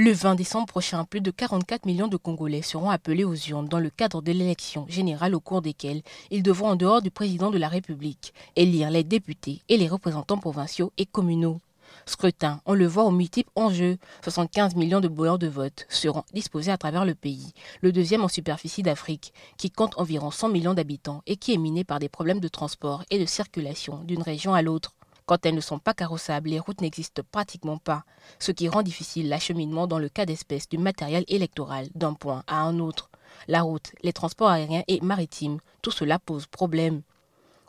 Le 20 décembre prochain, plus de 44 millions de Congolais seront appelés aux urnes dans le cadre de l'élection générale au cours desquelles ils devront, en dehors du président de la République, élire les députés et les représentants provinciaux et communaux. Scrutin, on le voit aux multiples enjeux. 75 millions de bureaux de vote seront disposés à travers le pays, le deuxième en superficie d'Afrique, qui compte environ 100 millions d'habitants et qui est miné par des problèmes de transport et de circulation d'une région à l'autre. Quand elles ne sont pas carrossables, les routes n'existent pratiquement pas, ce qui rend difficile l'acheminement dans le cas d'espèce du matériel électoral d'un point à un autre. La route, les transports aériens et maritimes, tout cela pose problème.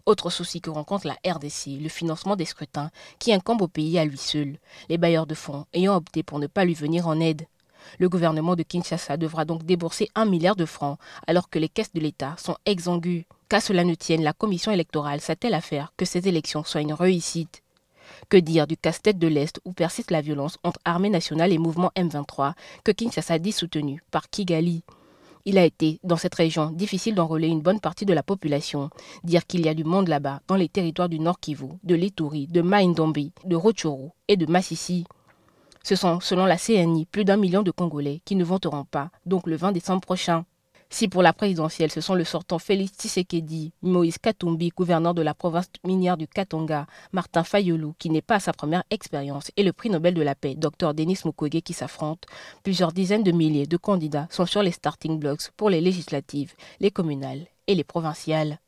Autre souci que rencontre la RDC, le financement des scrutins qui incombe au pays à lui seul, les bailleurs de fonds ayant opté pour ne pas lui venir en aide. Le gouvernement de Kinshasa devra donc débourser 1 milliard de francs alors que les caisses de l'État sont exsangues. Qu'à cela ne tienne, la commission électorale s'attelle à faire que ces élections soient une réussite. Que dire du casse-tête de l'Est où persiste la violence entre armée nationale et mouvement M23 que Kinshasa dit soutenu par Kigali? Il a été, dans cette région, difficile d'enrôler une bonne partie de la population. Dire qu'il y a du monde là-bas, dans les territoires du Nord Kivu, de l'Ituri, de Maïndombe, de Rutshuru et de Massissi. Ce sont, selon la CNI, plus d'1 million de Congolais qui ne voteront pas, donc le 20 décembre prochain. Si pour la présidentielle, ce sont le sortant Félix Tshisekedi, Moïse Katumbi, gouverneur de la province minière du Katanga, Martin Fayulu, qui n'est pas à sa première expérience, et le prix Nobel de la paix, Dr Denis Mukwege, qui s'affrontent, plusieurs dizaines de milliers de candidats sont sur les starting blocks pour les législatives, les communales et les provinciales.